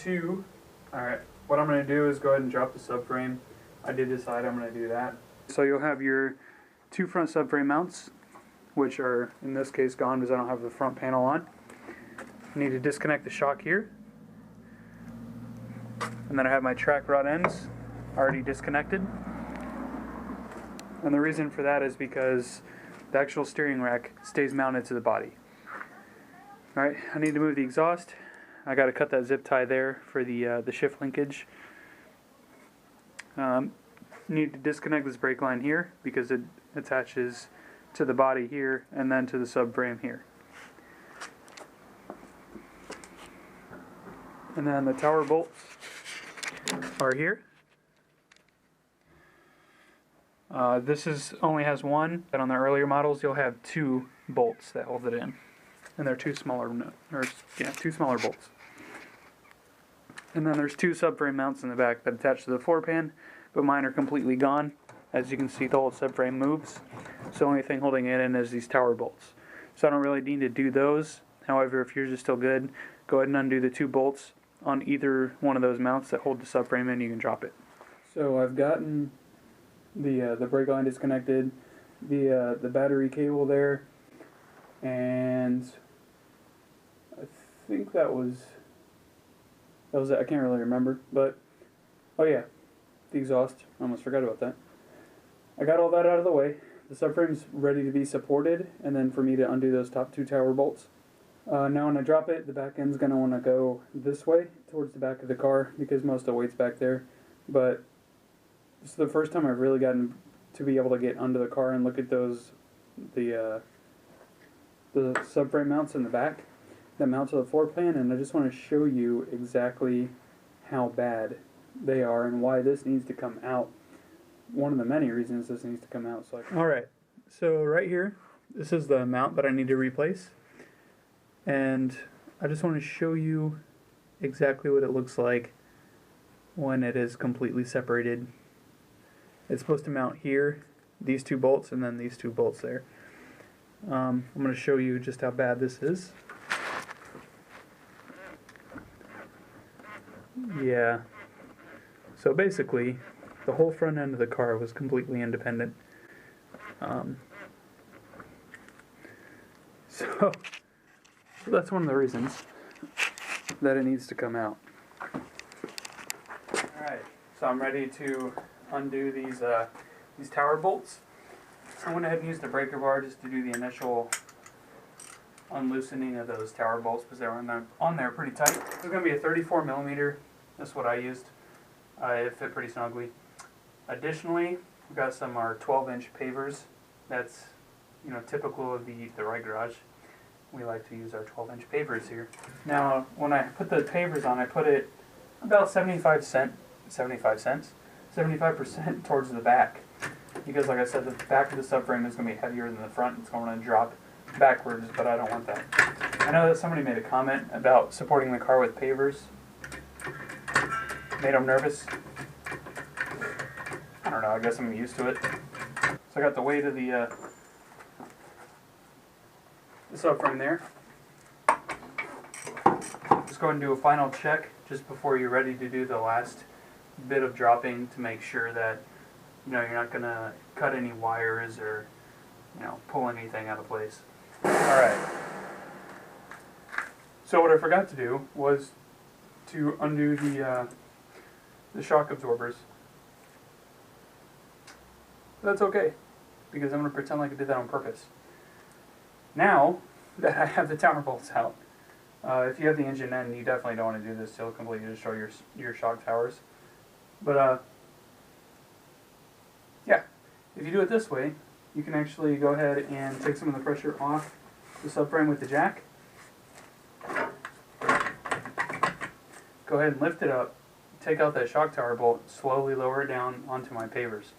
2. Alright, what I'm going to do is go ahead and drop the subframe. I did decide I'm going to do that. So you'll have your 2 front subframe mounts, which are in this case gone because I don't have the front panel on. I need to disconnect the shock here. And then I have my track rod ends already disconnected. And the reason for that is because the actual steering rack stays mounted to the body. Alright, I need to move the exhaust. I got to cut that zip tie there for the shift linkage. Need to disconnect this brake line here because it attaches to the body here and then to the subframe here. And then the tower bolts are here. This only has one, but on the earlier models you'll have 2 bolts that hold it in, and they're 2 smaller bolts. And then there's 2 subframe mounts in the back that attach to the floor pan, but mine are completely gone. As you can see, the whole subframe moves, so the only thing holding it in is these tower bolts. So I don't really need to do those. However, if yours is still good, go ahead and undo the 2 bolts on either one of those mounts that hold the subframe in. You can drop it. So I've gotten the brake line disconnected, the battery cable there, and I think that was it. I can't really remember, but oh yeah, the exhaust. I almost forgot about that. I got all that out of the way. The subframe's ready to be supported, and then for me to undo those top 2 tower bolts. Now when I drop it, the back end's going to want to go this way, towards the back of the car, because most of the weight's back there. But this is the first time I've really gotten to be able to get under the car and look at those, the subframe mounts in the back that mount to the floor pan, and I just want to show you exactly how bad they are and why this needs to come out. One of the many reasons this needs to come out. Alright, so right here, this is the mount that I need to replace. And I just want to show you exactly what it looks like when it is completely separated. It's supposed to mount here, these 2 bolts, and then these 2 bolts there. I'm going to show you just how bad this is. Yeah. So basically, the whole front end of the car was completely independent. So that's one of the reasons that it needs to come out. Alright, so I'm ready to undo these tower bolts. I went ahead and used the breaker bar just to do the initial unloosening of those tower bolts because they were on there pretty tight. It's going to be a 34mm. That's what I used. It fit pretty snugly. Additionally, we've got some 12-inch pavers. That's typical of the TheWrightGarage. We like to use our 12-inch pavers here. Now, when I put the pavers on, I put it about 75% towards the back. Because like I said, the back of the subframe is going to be heavier than the front. It's going to drop backwards, but I don't want that. I know that somebody made a comment about supporting the car with pavers. Made them nervous. I don't know, I guess I'm used to it. So I got the weight of the subframe there. Just go ahead and do a final check just before you're ready to do the last bit of dropping to make sure that you're not going to cut any wires or pull anything out of place. Alright. So what I forgot to do was to undo the shock absorbers. That's okay, because I'm going to pretend like I did that on purpose. Now that I have the tower bolts out, if you have the engine end, you definitely don't want to do this. It'll completely destroy your shock towers. But yeah, if you do it this way, you can actually go ahead and take some of the pressure off the subframe with the jack. Go ahead and lift it up, take out that shock tower bolt, slowly lower it down onto my pavers.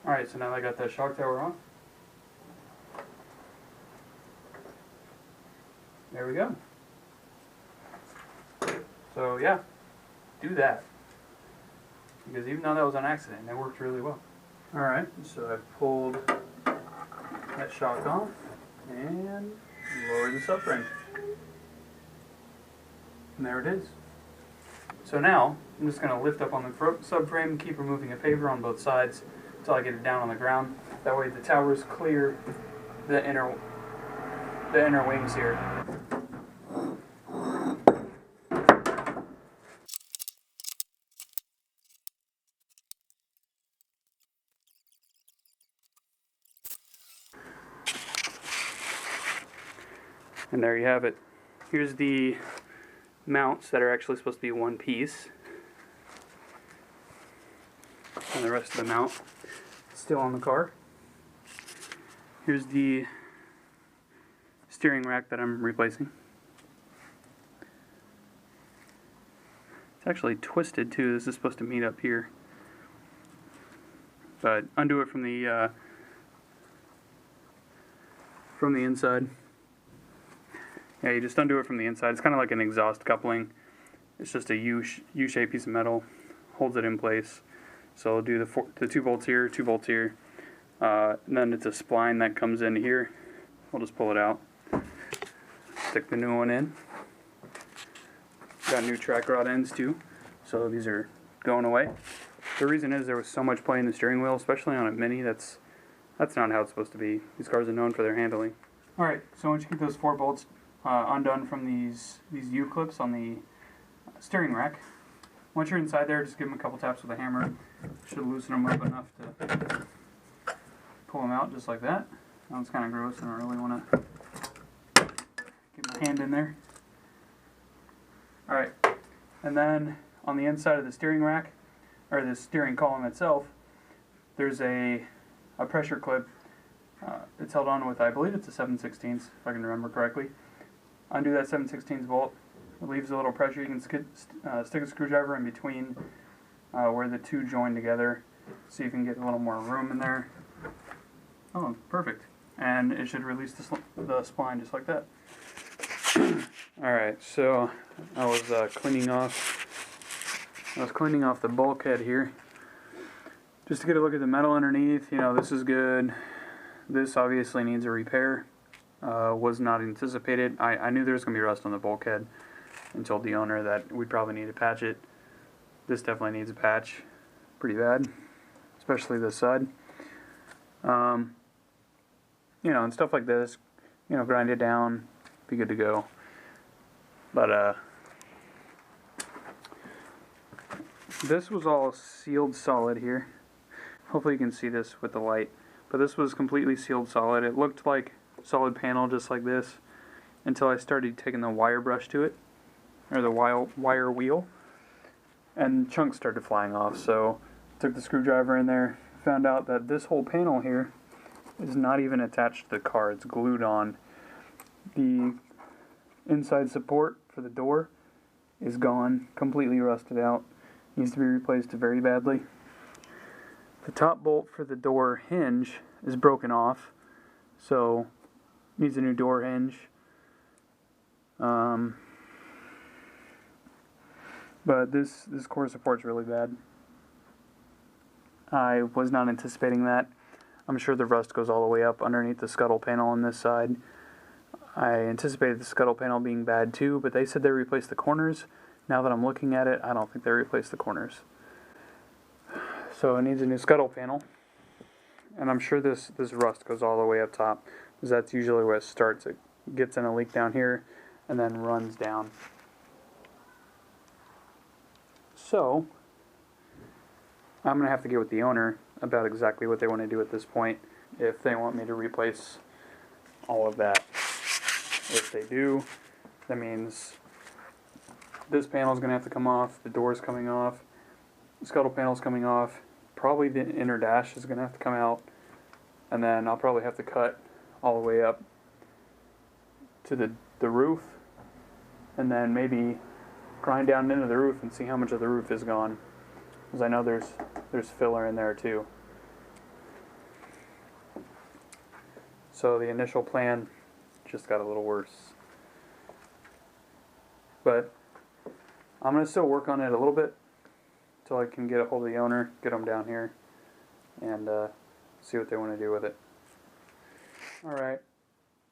Alright, so now that I got that shock tower off, there we go. So yeah, do that. Because even though that was an accident, it worked really well. Alright, so I pulled that shock off and lowered the subframe. And there it is. So now, I'm just going to lift up on the subframe, keep removing a paver on both sides until I get it down on the ground. That way the towers clear the inner wings here. And there you have it. Here's the mounts that are actually supposed to be one piece. And the rest of the mount still on the car. Here's the steering rack that I'm replacing. It's actually twisted too. This is supposed to meet up here. But undo it from the inside. Yeah, you just undo it from the inside. It's kind of like an exhaust coupling. It's just a U-shaped piece of metal. Holds it in place. So I'll do the 2 bolts here, 2 bolts here. And then it's a spline that comes in here. We'll just pull it out. Stick the new one in. Got new track rod ends too. So these are going away. The reason is there was so much play in the steering wheel, especially on a Mini. That's not how it's supposed to be. These cars are known for their handling. Alright, so once you get those 4 bolts undone from these U-clips on the steering rack, once you're inside there, just give them a couple taps with a hammer. Should loosen them up enough to pull them out just like that. That one's kind of gross. I don't really want to get my hand in there. Alright, and then on the inside of the steering rack, or the steering column itself, there's a pressure clip. It's held on with, I believe it's a 7/16, if I can remember correctly. Undo that 7/16 bolt. It leaves a little pressure. You can stick a screwdriver in between where the two join together. See if you can get a little more room in there. Oh, perfect. And it should release the spline just like that. Alright, so I was cleaning off the bulkhead here. Just to get a look at the metal underneath. You know, this is good. This obviously needs a repair. Was not anticipated. I knew there was going to be rust on the bulkhead and told the owner that we'd probably need to patch it. This definitely needs a patch. Pretty bad. Especially this side. You know, and stuff like this, you know, grind it down, be good to go. But, this was all sealed solid here. Hopefully you can see this with the light. But this was completely sealed solid. It looked like solid panel just like this until I started taking the wire brush to it, or the wire wheel, and chunks started flying off. So took the screwdriver in there, found out that this whole panel here is not even attached to the car. It's glued on. The inside support for the door is gone, completely rusted out. Needs to be replaced very badly. The top bolt for the door hinge is broken off, so needs a new door hinge. But this core support's really bad. I was not anticipating that. I'm sure the rust goes all the way up underneath the scuttle panel on this side. I anticipated the scuttle panel being bad too, but they said they replaced the corners. Now that I'm looking at it, I don't think they replaced the corners. So it needs a new scuttle panel. And I'm sure this rust goes all the way up top, because that's usually where it starts. It gets in a leak down here and then runs down. So I'm going to have to get with the owner about exactly what they want to do at this point, if they want me to replace all of that. If they do, that means this panel is going to have to come off, the door's coming off, the scuttle panel's coming off, probably the inner dash is going to have to come out, and then I'll probably have to cut all the way up to the roof, and then maybe grind down into the roof and see how much of the roof is gone. Because I know there's filler in there too. So the initial plan just got a little worse. But I'm going to still work on it a little bit until I can get a hold of the owner, get them down here, and see what they want to do with it. Alright,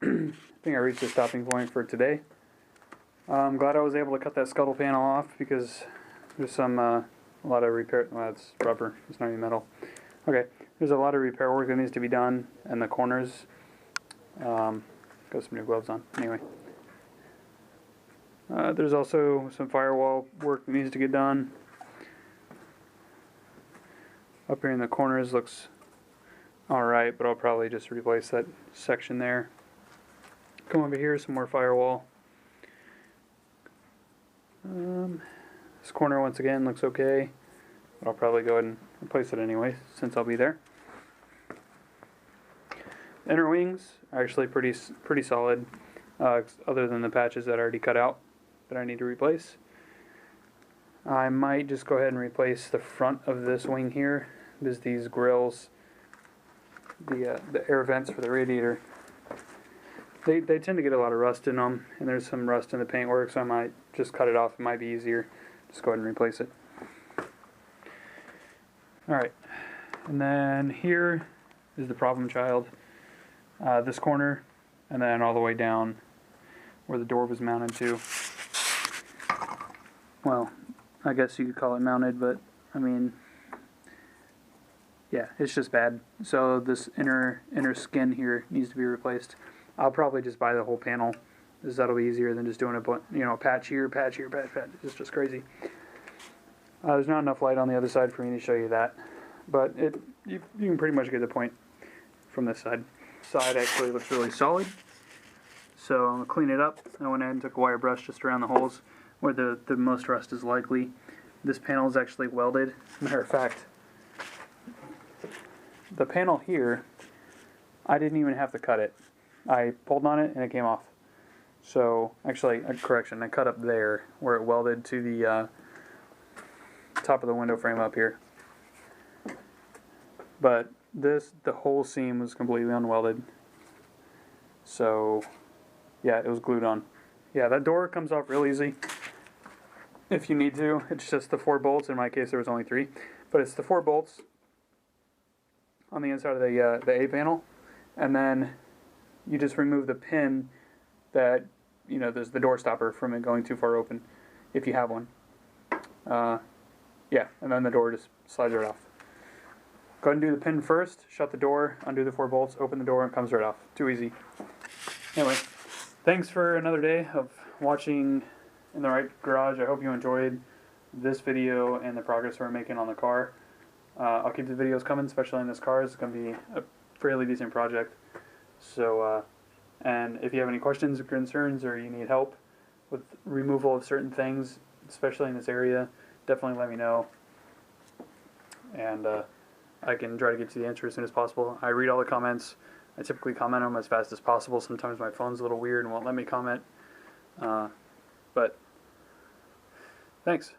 I think I reached the stopping point for today. I'm glad I was able to cut that scuttle panel off because there's a lot of repair. Well, it's rubber. It's not even metal. Okay, there's a lot of repair work that needs to be done in the corners. Got some new gloves on. Anyway, there's also some firewall work that needs to get done. Up here in the corners looks alright, but I'll probably just replace that section there. Come over here, some more firewall. This corner once again looks okay, but I'll probably go ahead and replace it anyway since I'll be there. Inner wings are actually pretty solid, other than the patches that I already cut out that I need to replace. I might just go ahead and replace the front of this wing here. There's these grills, the air vents for the radiator. They tend to get a lot of rust in them, and there's some rust in the paintwork, so I might just cut it off. It might be easier. Just go ahead and replace it. Alright, and then here is the problem child. This corner, and then all the way down where the door was mounted to. Well, I guess you could call it mounted, but I mean, yeah, it's just bad. So this inner skin here needs to be replaced. I'll probably just buy the whole panel, because that'll be easier than just doing a patch here, patch here, patch. It's just crazy. There's not enough light on the other side for me to show you that, but you can pretty much get the point from this side. Side actually looks really solid, so I'm gonna clean it up. I went ahead and took a wire brush just around the holes where the most rust is likely. This panel is actually welded. Matter of fact, the panel here, I didn't even have to cut it. I pulled on it and it came off. So actually, correction, I cut up there where it welded to the top of the window frame up here. But the whole seam was completely unwelded. So yeah, it was glued on. Yeah, that door comes off real easy if you need to. It's just the 4 bolts. In my case, there was only 3, but it's the 4 bolts on the inside of the A panel, and then you just remove the pin that, there's the door stopper from it going too far open, if you have one. Yeah, and then the door just slides right off. Go ahead and do the pin first, shut the door, undo the 4 bolts, open the door, and it comes right off. Too easy. Anyway, thanks for another day of watching in the Right Garage. I hope you enjoyed this video and the progress we're making on the car. I'll keep the videos coming, especially in this car. It's going to be a fairly decent project. So, and if you have any questions or concerns, or you need help with removal of certain things, especially in this area, definitely let me know. And I can try to get to the answer as soon as possible. I read all the comments. I typically comment on them as fast as possible. Sometimes my phone's a little weird and won't let me comment. But thanks.